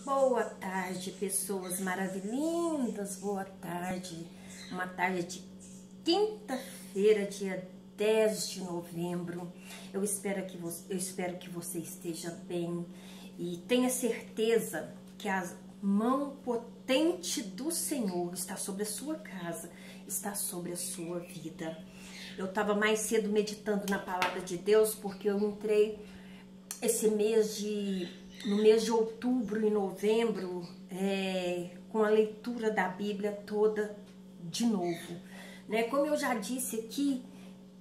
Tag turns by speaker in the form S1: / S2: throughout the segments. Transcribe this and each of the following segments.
S1: Boa tarde, pessoas maravilhindas, boa tarde. Uma tarde de quinta-feira, dia 10 de novembro. Eu espero que você esteja bem e tenha certeza que a mão potente do Senhor está sobre a sua casa, está sobre a sua vida. Eu estava mais cedo meditando na palavra de Deus porque eu entrei no mês de outubro e novembro, com a leitura da Bíblia toda de novo, né? Como eu já disse aqui,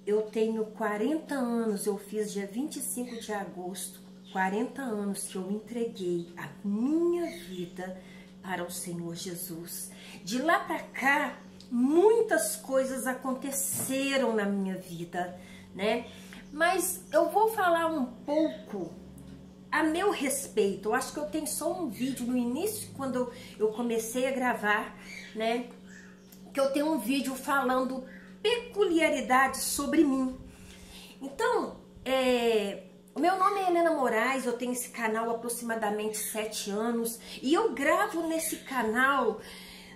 S1: eu tenho 40 anos, eu fiz dia 25 de agosto, 40 anos que eu entreguei a minha vida para o Senhor Jesus. De lá para cá, muitas coisas aconteceram na minha vida, né? Mas eu vou falar um pouco a meu respeito. Eu acho que eu tenho só um vídeo no início, quando eu comecei a gravar, né? Que eu tenho um vídeo falando peculiaridades sobre mim. Então, o meu nome é Helena Moraes, eu tenho esse canal há aproximadamente 7 anos. E eu gravo nesse canal,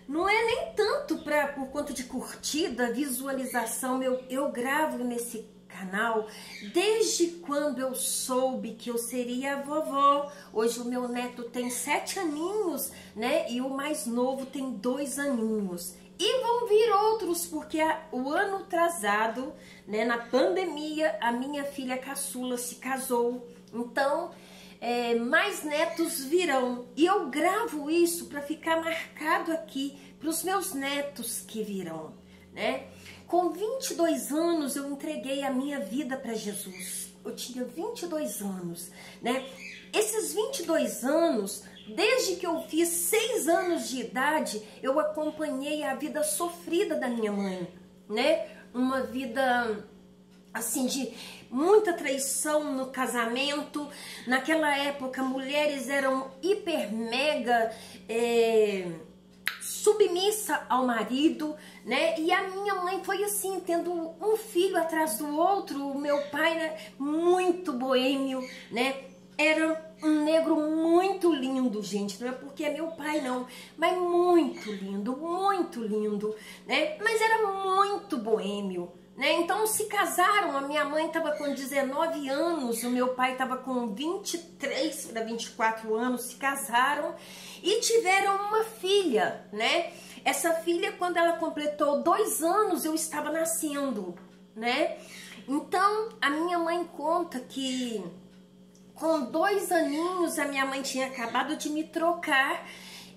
S1: não é nem tanto por conta de curtida, visualização, eu gravo nesse canal desde quando eu soube que eu seria vovó. Hoje o meu neto tem 7 aninhos, né? E o mais novo tem 2 aninhos. E vão vir outros, porque o ano atrasado, né, na pandemia, a minha filha caçula se casou. Então, mais netos virão. E eu gravo isso para ficar marcado aqui para os meus netos que virão, né? Com 22 anos eu entreguei a minha vida para Jesus. Eu tinha 22 anos, né? Esses 22 anos, desde que eu fiz 6 anos de idade, eu acompanhei a vida sofrida da minha mãe, né? Uma vida assim de muita traição no casamento. Naquela época, mulheres eram hiper mega submissa ao marido, né? E a minha mãe foi assim, tendo um filho atrás do outro. O meu pai, né, muito boêmio, né? Era um negro muito lindo, gente. Não é porque é meu pai, não, mas muito lindo, né? Mas era muito boêmio, né? Então se casaram. A minha mãe estava com 19 anos, o meu pai estava com 23 para 24 anos. Se casaram e tiveram uma filha, né? Essa filha, quando ela completou 2 anos, eu estava nascendo, né? Então a minha mãe conta que com 2 aninhos a minha mãe tinha acabado de me trocar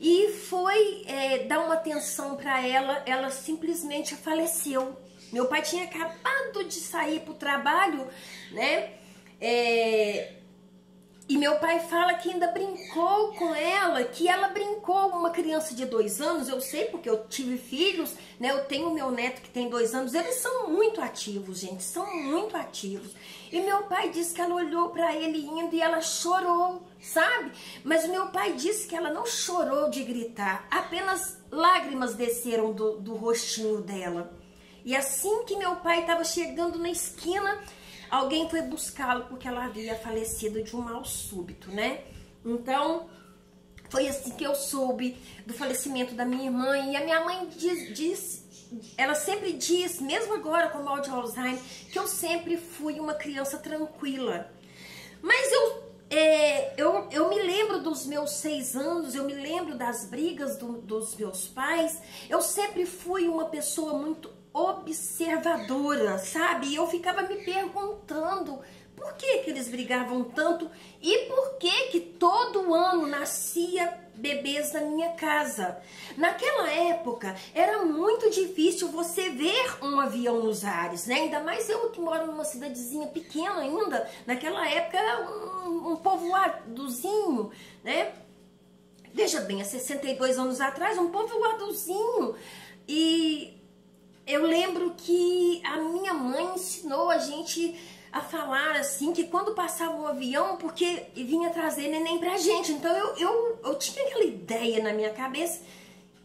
S1: e foi dar uma atenção para ela. Ela simplesmente faleceu. Meu pai tinha acabado de sair para o trabalho, né? E meu pai fala que ainda brincou com ela, que ela brincou, uma criança de 2 anos, eu sei porque eu tive filhos, né? Eu tenho meu neto que tem 2 anos, eles são muito ativos, gente, são muito ativos. E meu pai disse que ela olhou para ele indo e ela chorou, sabe? Mas meu pai disse que ela não chorou de gritar, apenas lágrimas desceram do rostinho dela. E assim que meu pai estava chegando na esquina, alguém foi buscá-lo porque ela havia falecido de um mal súbito, né? Então, foi assim que eu soube do falecimento da minha irmã. E a minha mãe ela sempre diz, mesmo agora com o mal de Alzheimer, que eu sempre fui uma criança tranquila. Mas eu me lembro dos meus 6 anos, eu me lembro das brigas dos meus pais. Eu sempre fui uma pessoa muito observadora, sabe? E eu ficava me perguntando por que eles brigavam tanto e por que todo ano nascia bebês na minha casa. Naquela época era muito difícil você ver um avião nos ares, né? Ainda mais eu que moro numa cidadezinha pequena ainda. Naquela época era um povoadozinho, né? Veja bem, há 62 anos atrás, um povoadozinho. E eu lembro que a minha mãe ensinou a gente a falar assim, que quando passava um avião, porque vinha trazer neném pra gente. Então eu tinha aquela ideia na minha cabeça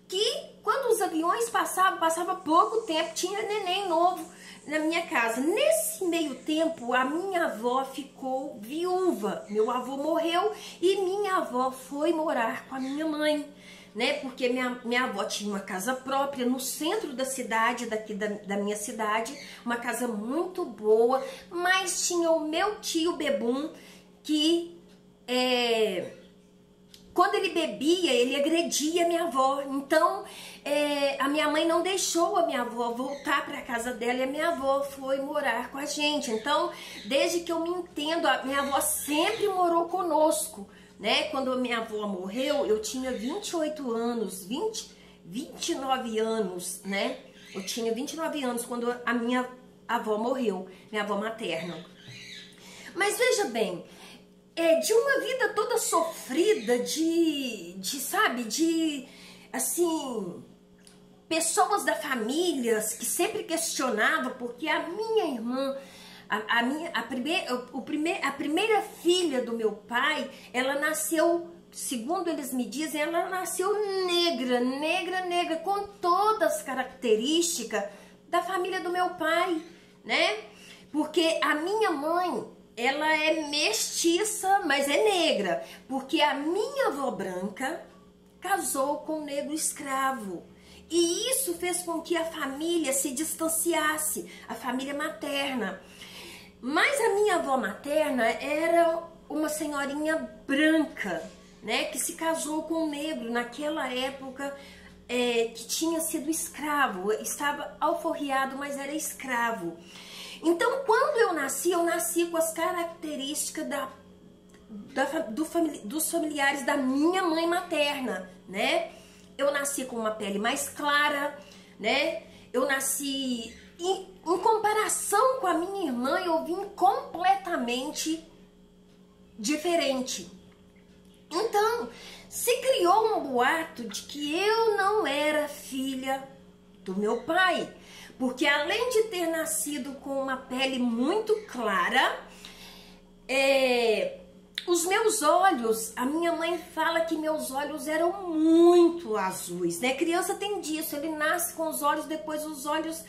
S1: que quando os aviões passava pouco tempo, tinha neném novo na minha casa. Nesse meio tempo, a minha avó ficou viúva. Meu avô morreu e minha avó foi morar com a minha mãe, né? Porque minha avó tinha uma casa própria no centro da cidade, daqui da minha cidade, uma casa muito boa, mas tinha o meu tio Bebum que quando ele bebia, ele agredia a minha avó. Então, a minha mãe não deixou a minha avó voltar para a casa dela e a minha avó foi morar com a gente. Então, desde que eu me entendo, a minha avó sempre morou conosco, né? Quando a minha avó morreu, eu tinha 28 anos, 29 anos, né? Eu tinha 29 anos quando a minha avó morreu, minha avó materna. Mas veja bem, de uma vida toda sofrida, assim, pessoas da família que sempre questionavam, porque a minha irmã, a primeira filha do meu pai, ela nasceu, segundo eles me dizem, ela nasceu negra, com todas as características da família do meu pai, né? Porque a minha mãe, ela é mestiça, mas é negra, porque a minha avó branca casou com um negro escravo. E isso fez com que a família se distanciasse, a família materna. Mas a minha avó materna era uma senhorinha branca, né, que se casou com um negro naquela época, que tinha sido escravo, estava alforriado, mas era escravo. Então, quando eu nasci com as características dos familiares da minha mãe materna, né? Eu nasci com uma pele mais clara, né? Eu nasci, em comparação com a minha irmã, eu vim completamente diferente. Então, se criou um boato de que eu não era filha do meu pai. Porque além de ter nascido com uma pele muito clara, os meus olhos, a minha mãe fala que meus olhos eram muito azuis, né? Criança tem disso, ele nasce com os olhos, depois os olhos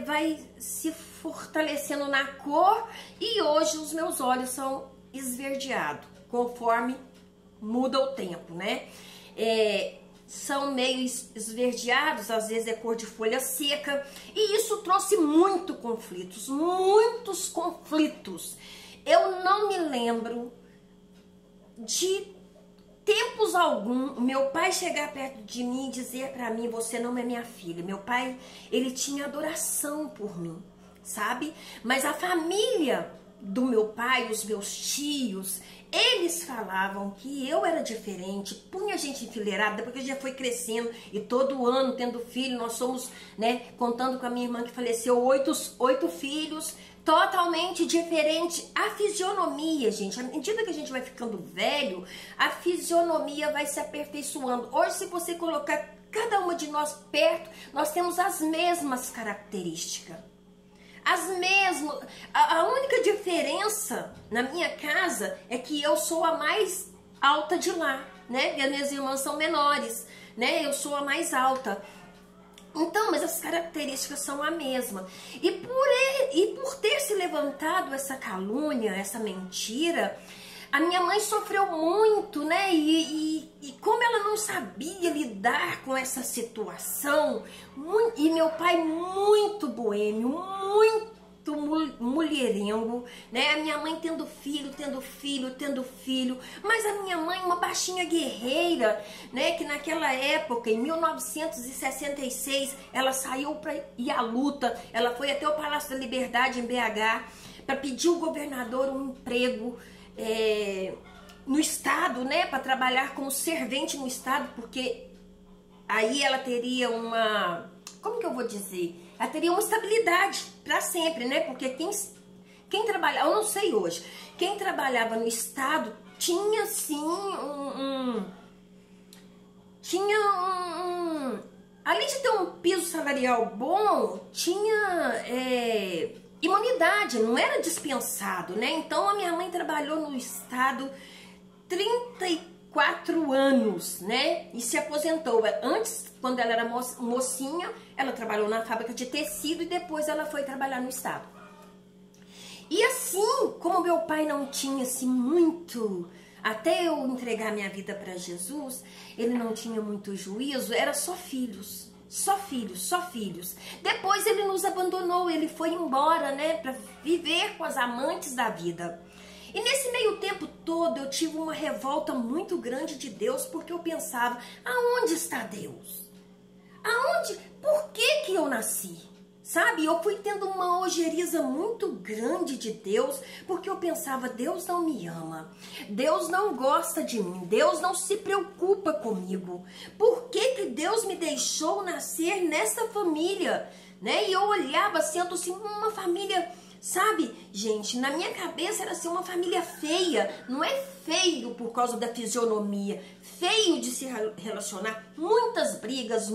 S1: vai se fortalecendo na cor, e hoje os meus olhos são esverdeados, conforme muda o tempo, né? São meio esverdeados, às vezes é cor de folha seca, e isso trouxe muitos conflitos. Eu não me lembro de tempos algum meu pai chegar perto de mim e dizer pra mim: você não é minha filha. Meu pai, ele tinha adoração por mim, sabe? Mas a família do meu pai, os meus tios, eles falavam que eu era diferente, punha a gente enfileirada, depois que a gente já foi crescendo e todo ano tendo filho, nós somos, né, contando com a minha irmã que faleceu, 8 filhos, totalmente diferente. A fisionomia, gente, à medida que a gente vai ficando velho, a fisionomia vai se aperfeiçoando. Hoje, se você colocar cada uma de nós perto, nós temos as mesmas características. A única diferença na minha casa é que eu sou a mais alta de lá, né? E as minhas irmãs são menores, né? Eu sou a mais alta. Então, mas as características são a mesma. E por ter se levantado essa calúnia, essa mentira, a minha mãe sofreu muito, né? E como ela não sabia lidar com essa situação, e meu pai muito boêmio, muito mulherengo, né? A minha mãe tendo filho, mas a minha mãe uma baixinha guerreira, né? Que naquela época, em 1966, ela saiu para ir à luta, ela foi até o Palácio da Liberdade em BH para pedir ao governador um emprego no estado, né, para trabalhar como servente no estado, porque aí ela teria uma, como que eu vou dizer, ela teria uma estabilidade para sempre, né, porque quem trabalhava, eu não sei hoje, quem trabalhava no estado tinha sim além de ter um piso salarial bom, tinha imunidade, não era dispensado, né? Então a minha mãe trabalhou no estado 34 4 anos, né? E se aposentou. Antes, quando ela era mocinha, ela trabalhou na fábrica de tecido e depois ela foi trabalhar no estado. E assim, como meu pai não tinha assim muito, até eu entregar minha vida para Jesus, ele não tinha muito juízo, era só filhos. Só filhos, só filhos. Depois ele nos abandonou, ele foi embora, né, para viver com as amantes da vida. E nesse meio tempo todo eu tive uma revolta muito grande de Deus, porque eu pensava, aonde está Deus? Aonde? Por que eu nasci? Sabe, eu fui tendo uma ojeriza muito grande de Deus, porque eu pensava, Deus não me ama, Deus não gosta de mim, Deus não se preocupa comigo. Por que Deus me deixou nascer nessa família? Né? E eu olhava assim, eu tô assim, uma família, sabe, gente, na minha cabeça era assim, uma família feia. Não é feio por causa da fisionomia, feio de se relacionar, muitas brigas,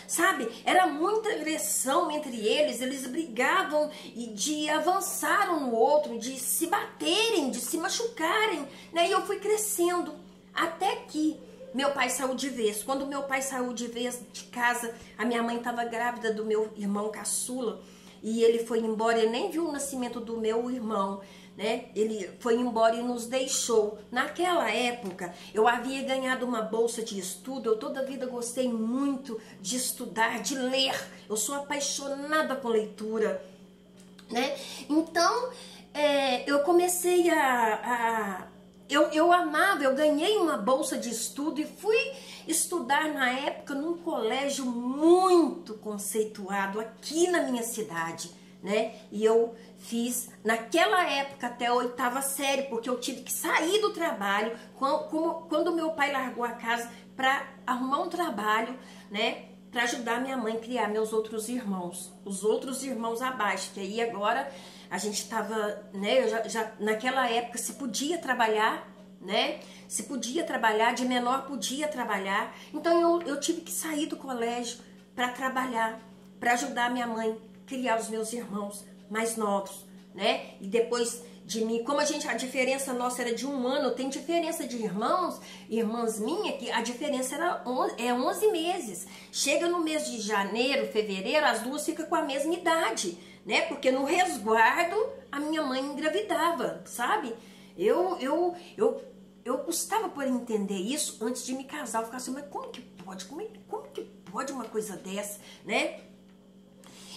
S1: sabe, era muita agressão entre eles brigavam e de avançar um no outro, de se baterem, de se machucarem, né? E eu fui crescendo, até que meu pai saiu de vez. Quando meu pai saiu de vez de casa, a minha mãe estava grávida do meu irmão caçula, e ele foi embora, ele nem viu o nascimento do meu irmão, né? Ele foi embora e nos deixou. Naquela época, eu havia ganhado uma bolsa de estudo, eu toda a vida gostei muito de estudar, de ler. Eu sou apaixonada por leitura, né? Então, eu comecei eu amava, eu ganhei uma bolsa de estudo e fui estudar na época num colégio muito conceituado aqui na minha cidade, né? E eu fiz naquela época até a 8ª série, porque eu tive que sair do trabalho quando meu pai largou a casa para arrumar um trabalho, né? Para ajudar minha mãe a criar meus outros irmãos, os outros irmãos abaixo, que aí agora a gente estava, né? Naquela época se podia trabalhar, né? Se podia trabalhar, de menor podia trabalhar. Então eu tive que sair do colégio para trabalhar, para ajudar minha mãe a criar os meus irmãos mais novos, né? E depois de mim, como a diferença nossa era de 1 ano, tem diferença de irmãs minhas, que a diferença era 11 meses. Chega no mês de janeiro, fevereiro, as duas ficam com a mesma idade, né? Porque no resguardo a minha mãe engravidava, sabe? Eu custava por entender isso antes de me casar. Eu ficava assim, mas como que pode? Como que pode uma coisa dessa, né?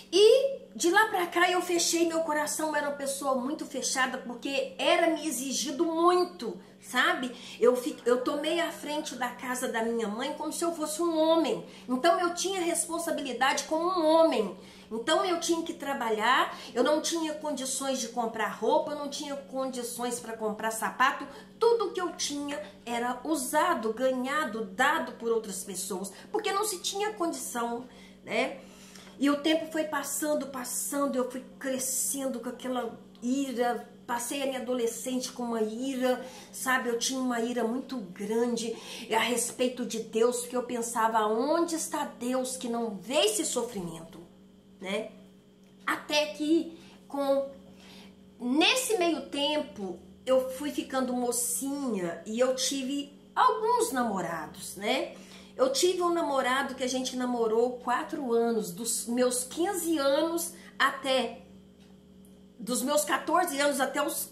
S1: E de lá pra cá eu fechei meu coração, era uma pessoa muito fechada, porque era me exigido muito, sabe? Eu tomei a frente da casa da minha mãe como se eu fosse um homem. Então eu tinha responsabilidade como um homem. Então eu tinha que trabalhar, eu não tinha condições de comprar roupa, eu não tinha condições para comprar sapato. Tudo que eu tinha era usado, ganhado, dado por outras pessoas, porque não se tinha condição, né? E o tempo foi passando, eu fui crescendo com aquela ira, passei a minha adolescente com uma ira, sabe? Eu tinha uma ira muito grande a respeito de Deus, porque eu pensava, onde está Deus que não vê esse sofrimento, né? Até que, nesse meio tempo, eu fui ficando mocinha e eu tive alguns namorados, né? Eu tive um namorado que a gente namorou 4 anos, dos meus 15 anos até... dos meus 14 anos até os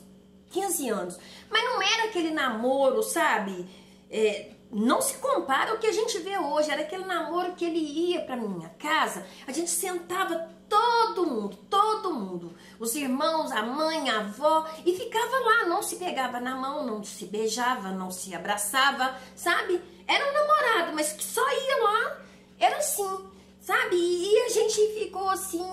S1: 15 anos. Mas não era aquele namoro, sabe? Não se compara ao que a gente vê hoje. Era aquele namoro que ele ia pra minha casa, a gente sentava todo mundo, os irmãos, a mãe, a avó, e ficava lá, não se pegava na mão, não se beijava, não se abraçava, sabe? Era um namorado, mas que só ia lá, era assim, sabe? E a gente ficou assim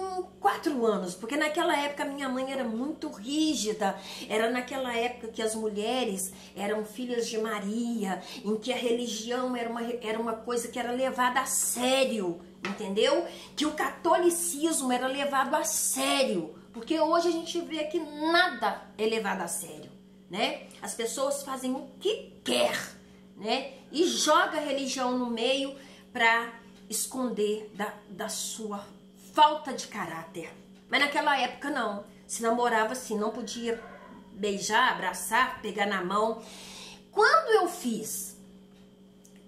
S1: 4 anos, porque naquela época minha mãe era muito rígida, era naquela época que as mulheres eram filhas de Maria, em que a religião era uma coisa que era levada a sério, entendeu? Que o catolicismo era levado a sério, porque hoje a gente vê que nada é levado a sério, né? As pessoas fazem o que quer, né? E joga a religião no meio para esconder da sua falta de caráter. Mas naquela época não, se namorava assim, não podia beijar, abraçar, pegar na mão. Quando eu fiz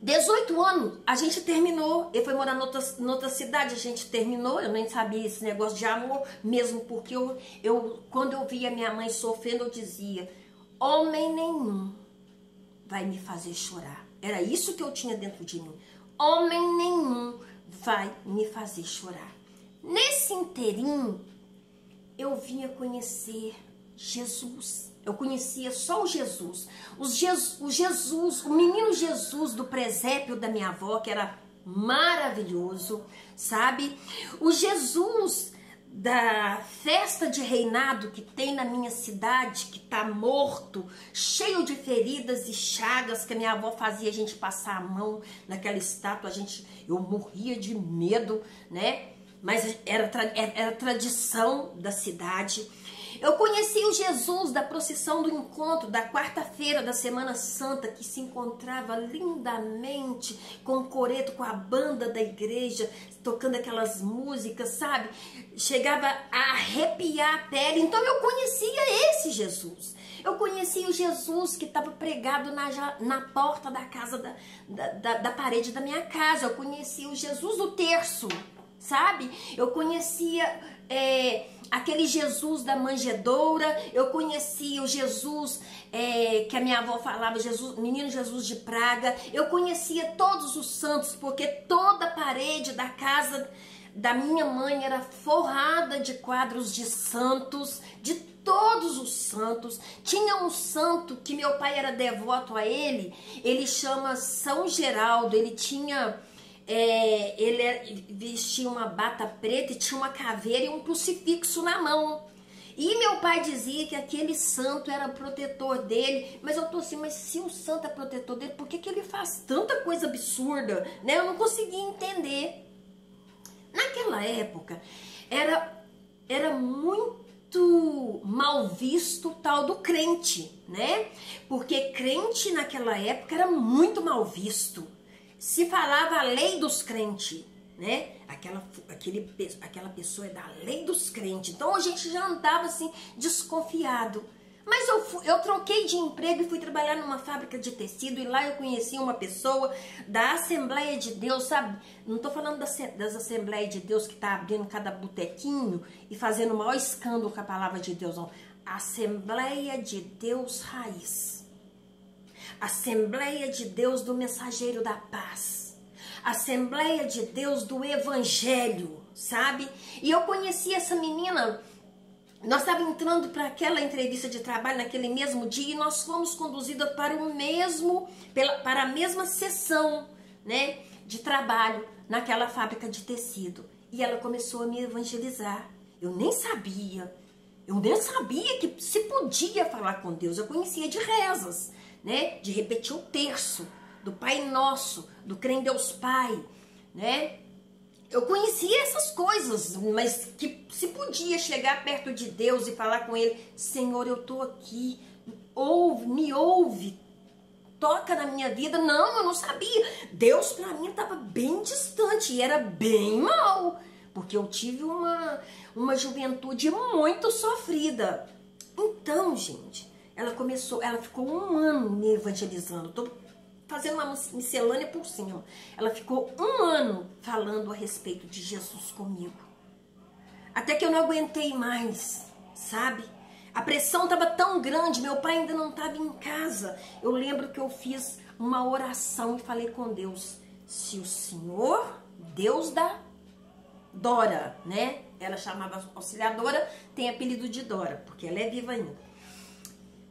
S1: 18 anos, a gente terminou. Ele foi morar noutra cidade, a gente terminou. Eu nem sabia esse negócio de amor, mesmo porque quando eu via minha mãe sofrendo, eu dizia: homem nenhum vai me fazer chorar. Era isso que eu tinha dentro de mim. Homem nenhum vai me fazer chorar. Nesse inteirinho, eu vinha conhecer Jesus. Eu conhecia só o Jesus. O Jesus, o menino Jesus do presépio da minha avó, que era maravilhoso, sabe? O Jesus da festa de reinado que tem na minha cidade, que tá morto, cheio de feridas e chagas, que a minha avó fazia a gente passar a mão naquela estátua, eu morria de medo, né? Mas era tradição da cidade. Eu conheci o Jesus da procissão do encontro, da quarta-feira da Semana Santa, que se encontrava lindamente com o coreto, com a banda da igreja, tocando aquelas músicas, sabe? Chegava a arrepiar a pele. Então eu conhecia esse Jesus. Eu conhecia o Jesus que estava pregado na porta da casa, da parede da minha casa. Eu conhecia o Jesus do terço, sabe? Eu conhecia aquele Jesus da manjedoura. Eu conhecia o Jesus que a minha avó falava, Jesus, menino Jesus de Praga. Eu conhecia todos os santos, porque toda a parede da casa da minha mãe era forrada de quadros de santos, de todos os santos. Tinha um santo que meu pai era devoto a ele chama São Geraldo. Ele tinha... ele vestia uma bata preta e tinha uma caveira e um crucifixo na mão. E meu pai dizia que aquele santo era protetor dele. Mas eu tô assim, mas se o santo é protetor dele, por que ele faz tanta coisa absurda, né? Eu não conseguia entender. Naquela época, era muito mal visto o tal do crente, né? Porque crente naquela época era muito mal visto. Se falava a lei dos crentes, né? Aquela pessoa é da lei dos crentes. Então a gente já andava assim, desconfiado. Mas eu troquei de emprego e fui trabalhar numa fábrica de tecido. E lá eu conheci uma pessoa da Assembleia de Deus, sabe? Não tô falando das Assembleias de Deus que tá abrindo cada botequinho e fazendo o maior escândalo com a palavra de Deus, não. Assembleia de Deus Raiz. Assembleia de Deus do Mensageiro da Paz. Assembleia de Deus do Evangelho, sabe? E eu conheci essa menina. Nós estávamos entrando para aquela entrevista de trabalho naquele mesmo dia e nós fomos conduzidas para para a mesma sessão, né, de trabalho naquela fábrica de tecido. E ela começou a me evangelizar. Eu nem sabia que se podia falar com Deus. Eu conhecia de rezas, né, de repetir o terço, do Pai Nosso, do Crer em Deus Pai, né? Eu conhecia essas coisas, mas que se podia chegar perto de Deus e falar com Ele: Senhor, eu tô aqui, me ouve, toca na minha vida. Não, eu não sabia. Deus para mim estava bem distante e era bem mal, porque eu tive uma juventude muito sofrida. Então, gente, ela ficou um ano me evangelizando. Tô fazendo uma miscelânea por cima. Ela ficou um ano falando a respeito de Jesus comigo. Até que eu não aguentei mais, sabe? A pressão estava tão grande, meu pai ainda não estava em casa. Eu lembro que eu fiz uma oração e falei com Deus: se o Senhor, Deus da Dora, né? Ela chamava auxiliadora, tem apelido de Dora, porque ela é viva ainda.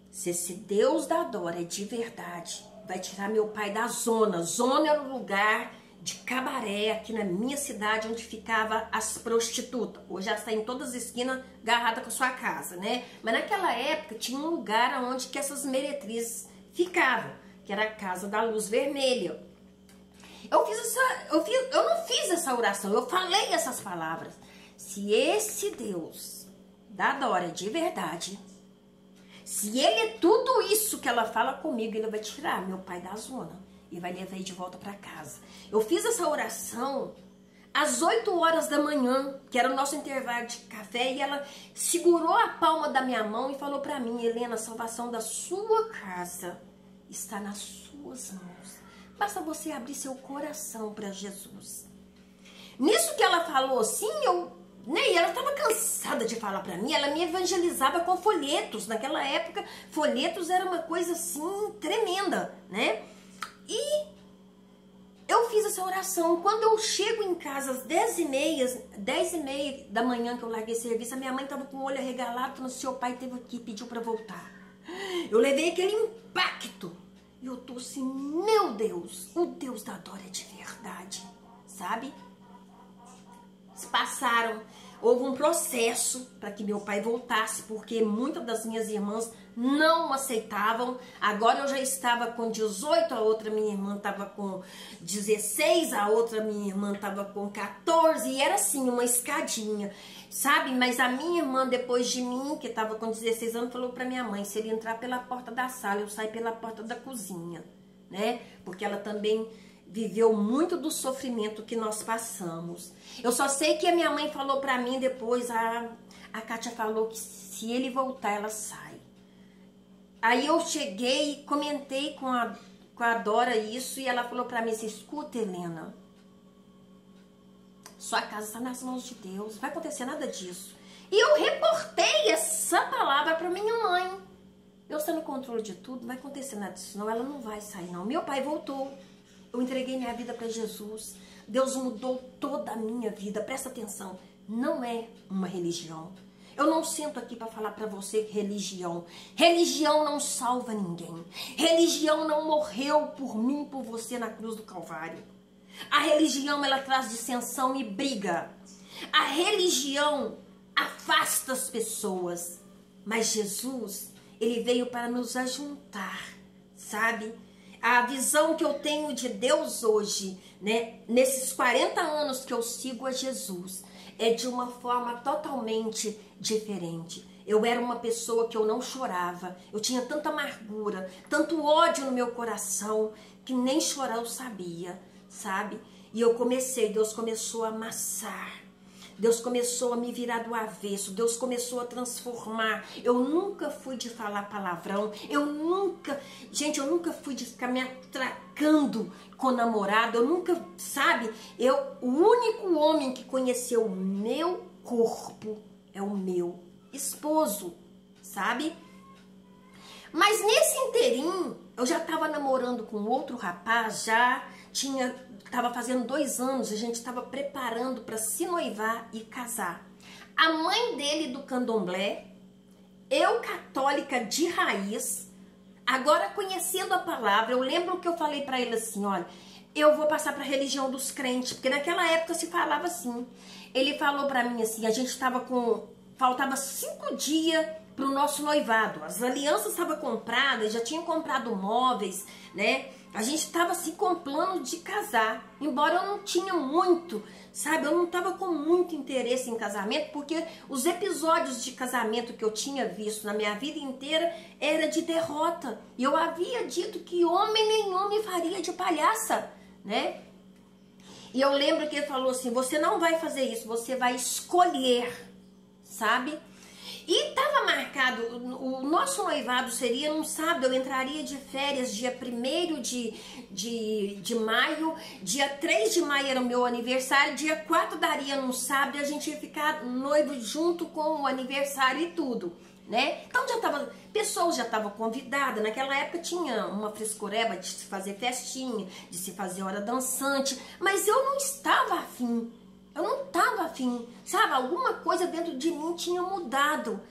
S1: Se esse Deus da Dora é de verdade, vai tirar meu pai da zona. Zona era um lugar de cabaré aqui na minha cidade, onde ficava as prostitutas. Hoje elas estão em todas as esquinas, agarrada com a sua casa, né? Mas naquela época tinha um lugar onde que essas meretrizes ficavam, que era a Casa da Luz Vermelha. Eu não fiz essa oração, eu falei essas palavras. Se esse Deus da Dora de verdade, se ele é tudo isso que ela fala comigo, ele vai tirar meu pai da zona e vai levar ele de volta para casa. Eu fiz essa oração às 8 horas da manhã, que era o nosso intervalo de café, e ela segurou a palma da minha mão e falou para mim: Helena, a salvação da sua casa está nas suas mãos. Basta você abrir seu coração para Jesus. Nisso que ela falou assim, e ela estava cansada de falar para mim, ela me evangelizava com folhetos. Naquela época, folhetos era uma coisa assim tremenda, né? E eu fiz essa oração. Quando eu chego em casa às 10h30 da manhã que eu larguei serviço, a minha mãe estava com o olho arregalado, falando: seu pai teve aqui, pediu para voltar. Eu levei aquele impacto. E eu tô assim: meu Deus, o Deus da Dora é de verdade, sabe? Passaram, houve um processo para que meu pai voltasse, porque muitas das minhas irmãs não aceitavam. Agora eu já estava com 18, a outra minha irmã estava com 16, a outra minha irmã estava com 14, e era assim, uma escadinha, sabe? Mas a minha irmã, depois de mim, que estava com 16 anos, falou para minha mãe: se ele entrar pela porta da sala, eu saio pela porta da cozinha, né? Porque ela também viveu muito do sofrimento que nós passamos. Eu só sei que a minha mãe falou pra mim depois, a Kátia falou que se ele voltar, ela sai. Aí eu cheguei e comentei com a Dora isso, e ela falou pra mim assim: escuta, Helena, sua casa está nas mãos de Deus, não vai acontecer nada disso. E eu reportei essa palavra pra minha mãe: eu estou no controle de tudo, não vai acontecer nada disso não, ela não vai sair não. Meu pai voltou. Eu entreguei minha vida para Jesus. Deus mudou toda a minha vida. Presta atenção, não é uma religião. Eu não sento aqui para falar para você religião. Religião não salva ninguém. Religião não morreu por mim e por você na cruz do Calvário. A religião, ela traz dissensão e briga. A religião afasta as pessoas. Mas Jesus, ele veio para nos ajuntar, sabe? A visão que eu tenho de Deus hoje, né, nesses 40 anos que eu sigo a Jesus, é de uma forma totalmente diferente. Eu era uma pessoa que eu não chorava, eu tinha tanta amargura, tanto ódio no meu coração, que nem chorar eu sabia, sabe? E Deus começou a amassar. Deus começou a me virar do avesso, Deus começou a transformar. Eu nunca fui de falar palavrão, eu nunca fui de ficar me atracando com namorado, eu nunca, sabe? O único homem que conheceu o meu corpo é o meu esposo, sabe? Mas nesse inteirinho, eu já estava namorando com outro rapaz, estava fazendo 2 anos, a gente estava preparando para se noivar e casar. A mãe dele do candomblé, eu católica de raiz, agora conhecendo a palavra, eu lembro que eu falei para ele assim: olha, eu vou passar para a religião dos crentes, porque naquela época se falava assim. Ele falou para mim assim, a gente estava faltava 5 dias para o nosso noivado, as alianças estavam compradas, já tinham comprado móveis, né? A gente estava assim com plano de casar, embora eu não tinha muito, sabe? Eu não estava com muito interesse em casamento, porque os episódios de casamento que eu tinha visto na minha vida inteira era de derrota. E eu havia dito que homem nenhum me faria de palhaça, né? E eu lembro que ele falou assim: você não vai fazer isso, você vai escolher, sabe? E estava marcado, o nosso noivado seria num sábado, eu entraria de férias dia 1º de maio, dia 3 de maio era o meu aniversário, dia 4 daria num sábado e a gente ia ficar noivo junto com o aniversário e tudo, né? Então pessoas já estavam convidadas, naquela época tinha uma frescureba de se fazer festinha, de se fazer hora dançante, mas eu não estava afim. Eu não estava afim, sabe? Alguma coisa dentro de mim tinha mudado.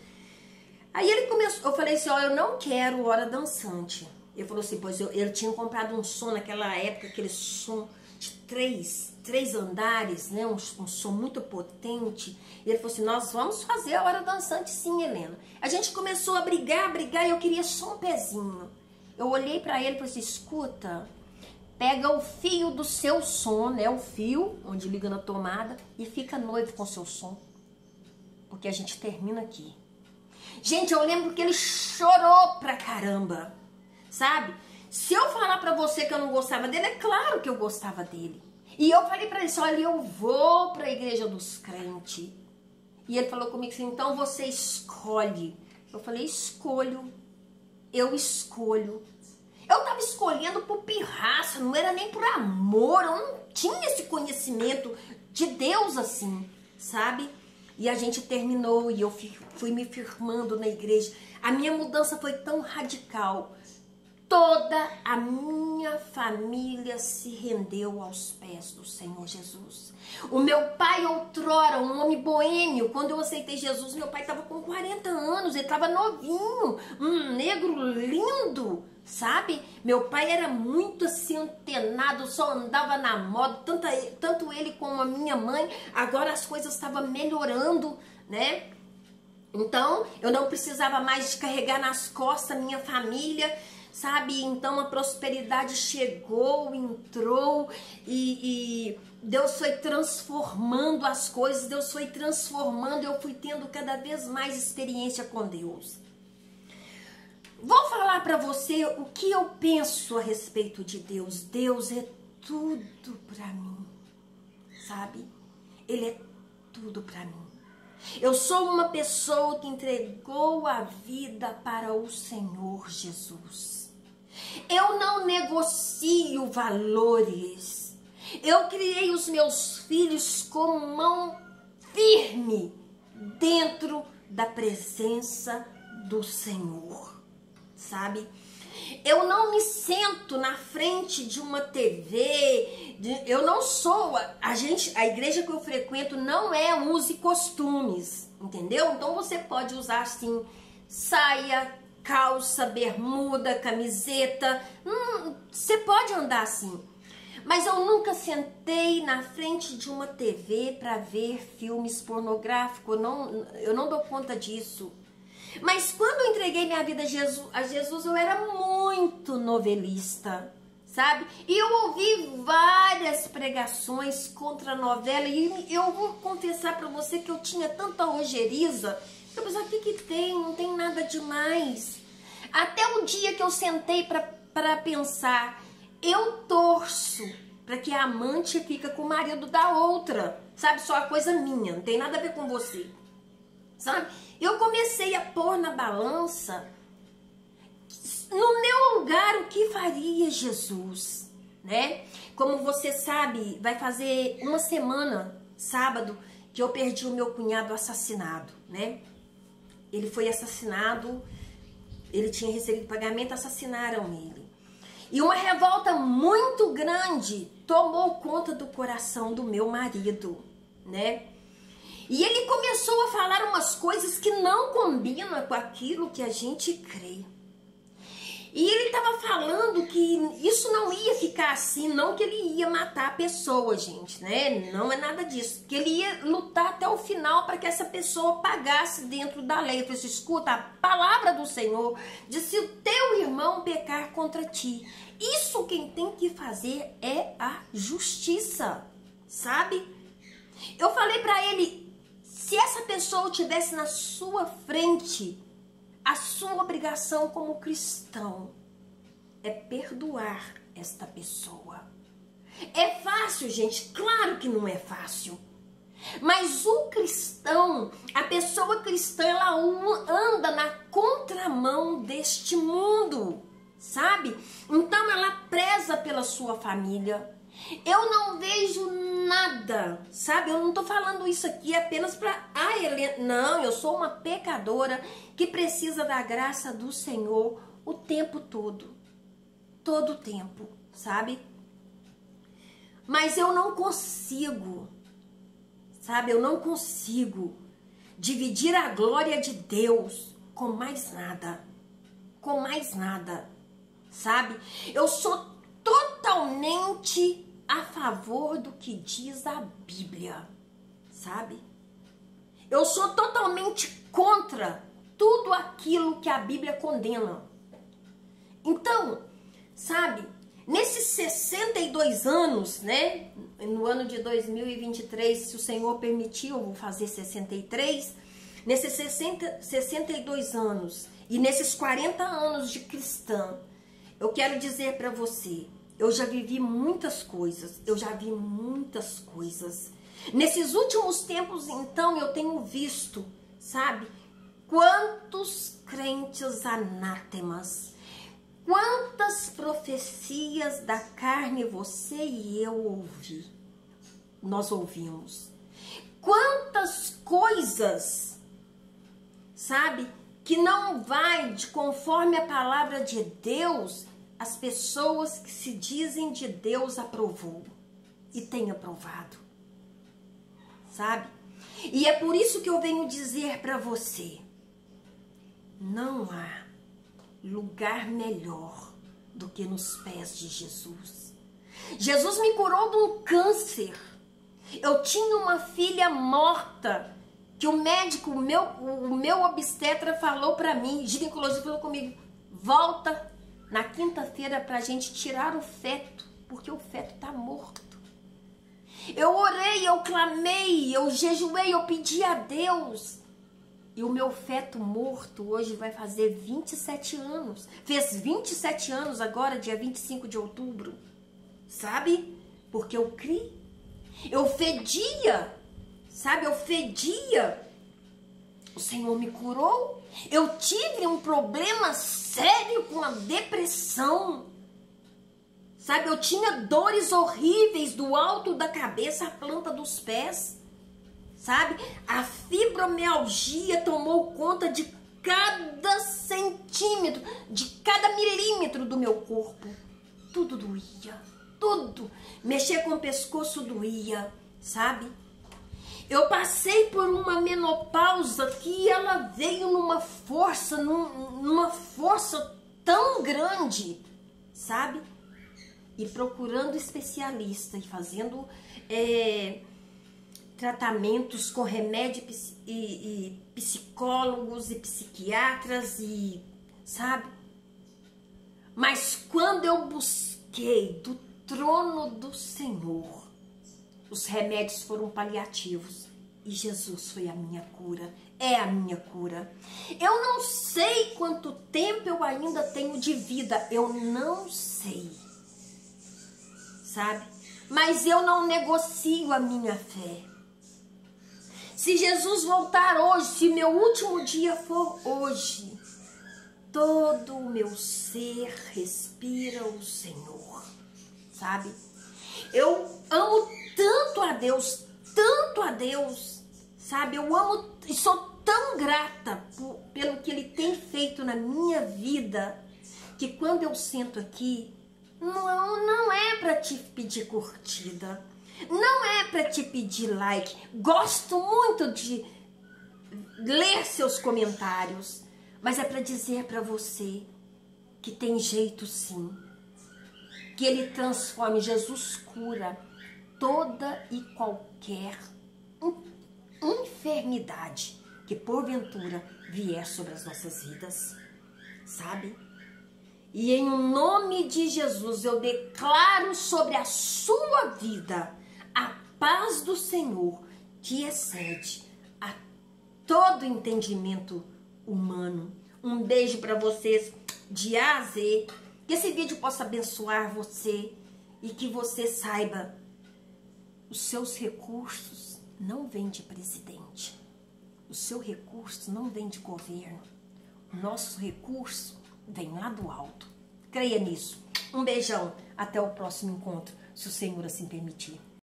S1: Aí ele começou, eu falei assim: ó, eu não quero hora dançante. Ele falou assim: pois ele tinha comprado um som naquela época, aquele som de três andares, né? Um som muito potente. E ele falou assim: nós vamos fazer a hora dançante sim, Helena. A gente começou a brigar, e eu queria só um pezinho. Eu olhei pra ele e falei assim: escuta, pega o fio do seu som, né? O fio onde liga na tomada, e fica noivo com o seu som. Porque a gente termina aqui. Gente, eu lembro que ele chorou pra caramba, sabe? Se eu falar pra você que eu não gostava dele, é claro que eu gostava dele. E eu falei pra ele assim: olha, eu vou pra igreja dos crentes. E ele falou comigo assim: então você escolhe. Eu falei: escolho. Eu escolho. Eu tava escolhendo por pirraça não era nem por amor, eu não tinha esse conhecimento de Deus assim, sabe? E a gente terminou e eu fui me firmando na igreja. A minha mudança foi tão radical. Toda a minha família se rendeu aos pés do Senhor Jesus. O meu pai outrora, um homem boêmio, quando eu aceitei Jesus, meu pai estava com 40 anos, ele estava novinho, um negro lindo, sabe? Meu pai era muito assim antenado, só andava na moda, tanto ele como a minha mãe. Agora as coisas estavam melhorando, né? Então eu não precisava mais de carregar nas costas a minha família, sabe? Então a prosperidade chegou, entrou e Deus foi transformando as coisas, Deus foi transformando, eu fui tendo cada vez mais experiência com Deus. Vou falar para você o que eu penso a respeito de Deus. Deus é tudo para mim, sabe? Ele é tudo para mim. Eu sou uma pessoa que entregou a vida para o Senhor Jesus. Eu não negocio valores. Eu criei os meus filhos com mão firme dentro da presença do Senhor, sabe? Eu não me sento na frente de uma TV, eu não sou, a igreja que eu frequento não é use costumes, entendeu? Então você pode usar assim, saia, calça, bermuda, camiseta, você pode andar assim. Mas eu nunca sentei na frente de uma TV para ver filmes pornográficos, eu não dou conta disso. Mas quando eu entreguei minha vida a Jesus, eu era muito novelista, sabe? E eu ouvi várias pregações contra a novela e eu vou confessar para você que eu tinha tanta ojeriza. Eu pensava, o que tem? Não tem nada demais. Até o dia que eu sentei para pensar, eu torço para que a amante fique com o marido da outra, sabe? Só a coisa minha, não tem nada a ver com você, sabe? Eu comecei a pôr na balança, no meu lugar, o que faria Jesus, né? Como você sabe, vai fazer uma semana, sábado, que eu perdi o meu cunhado assassinado, né? Ele foi assassinado, ele tinha recebido pagamento, assassinaram ele. E uma revolta muito grande tomou conta do coração do meu marido, né? E ele começou a falar umas coisas que não combinam com aquilo que a gente crê. E ele estava falando que isso não ia ficar assim, não que ele ia matar a pessoa, gente, né? Não é nada disso. Que ele ia lutar até o final para que essa pessoa pagasse dentro da lei. Eu falei assim, escuta, a palavra do Senhor diz, se o teu irmão pecar contra ti, isso quem tem que fazer é a justiça, sabe? Eu falei para ele, se essa pessoa estivesse na sua frente, a sua obrigação como cristão é perdoar esta pessoa. É fácil, gente? Claro que não é fácil. Mas o cristão, a pessoa cristã, ela anda na contramão deste mundo, sabe? Então ela preza pela sua família. Eu não vejo nada, sabe? Eu não tô falando isso aqui apenas pra... Helena, não, eu sou uma pecadora que precisa da graça do Senhor o tempo todo. Todo o tempo, sabe? Mas eu não consigo, sabe? Eu não consigo dividir a glória de Deus com mais nada. Com mais nada, sabe? Eu sou totalmente a favor do que diz a Bíblia, sabe? Eu sou totalmente contra tudo aquilo que a Bíblia condena. Então, sabe, nesses 62 anos, né, no ano de 2023, se o Senhor permitir, eu vou fazer 63, nesses 62 anos e nesses 40 anos de cristã, eu quero dizer para você, eu já vivi muitas coisas, eu já vi muitas coisas. Nesses últimos tempos, então, eu tenho visto, sabe, quantos crentes anátemas, Quantas profecias da carne você e eu nós ouvimos. Quantas coisas, sabe, que não vai de conforme a palavra de Deus, as pessoas que se dizem de Deus aprovou e tem aprovado, sabe? E é por isso que eu venho dizer para você, não há lugar melhor do que nos pés de Jesus. Jesus me curou de um câncer. Eu tinha uma filha morta, que o médico, o meu obstetra falou para mim, ginecologista falou comigo, volta na quinta-feira para a gente tirar o feto, porque o feto tá morto. Eu orei, eu clamei, eu jejuei, eu pedi a Deus. E o meu feto morto hoje vai fazer 27 anos. Fez 27 anos agora, dia 25 de outubro. Sabe? Porque eu criei. Eu fedia, sabe? Eu fedia. O Senhor me curou. Eu tive um problema sério com a depressão. Sabe? Eu tinha dores horríveis do alto da cabeça à planta dos pés. Sabe? A fibromialgia tomou conta de cada centímetro, de cada milímetro do meu corpo. Tudo doía, tudo. Mexer com o pescoço doía, sabe? Eu passei por uma menopausa que ela veio numa força tão grande, sabe? E procurando especialista e fazendo tratamentos com remédios e psicólogos e psiquiatras e, sabe? Mas quando eu busquei do trono do Senhor, os remédios foram paliativos e Jesus foi a minha cura, é a minha cura. Eu não sei quanto tempo eu ainda tenho de vida, eu não sei, sabe? Mas eu não negocio a minha fé. Se Jesus voltar hoje, se meu último dia for hoje, todo o meu ser respira o Senhor, sabe? Eu amo tanto a Deus, sabe? Eu amo e sou tão grata pelo que Ele tem feito na minha vida, que quando eu sento aqui, não é para te pedir curtida, não é para te pedir like. Gosto muito de ler seus comentários, mas é para dizer para você que tem jeito sim, que Ele transforma. Jesus cura toda e qualquer enfermidade que porventura vier sobre as nossas vidas, sabe? E em nome de Jesus eu declaro sobre a sua vida a paz do Senhor, que excede a todo entendimento humano. Um beijo para vocês de A a Z. Que esse vídeo possa abençoar você e que você saiba, os seus recursos não vêm de presidente. O seu recurso não vem de governo. O nosso recurso vem lá do alto. Creia nisso. Um beijão. Até o próximo encontro, se o Senhor assim permitir.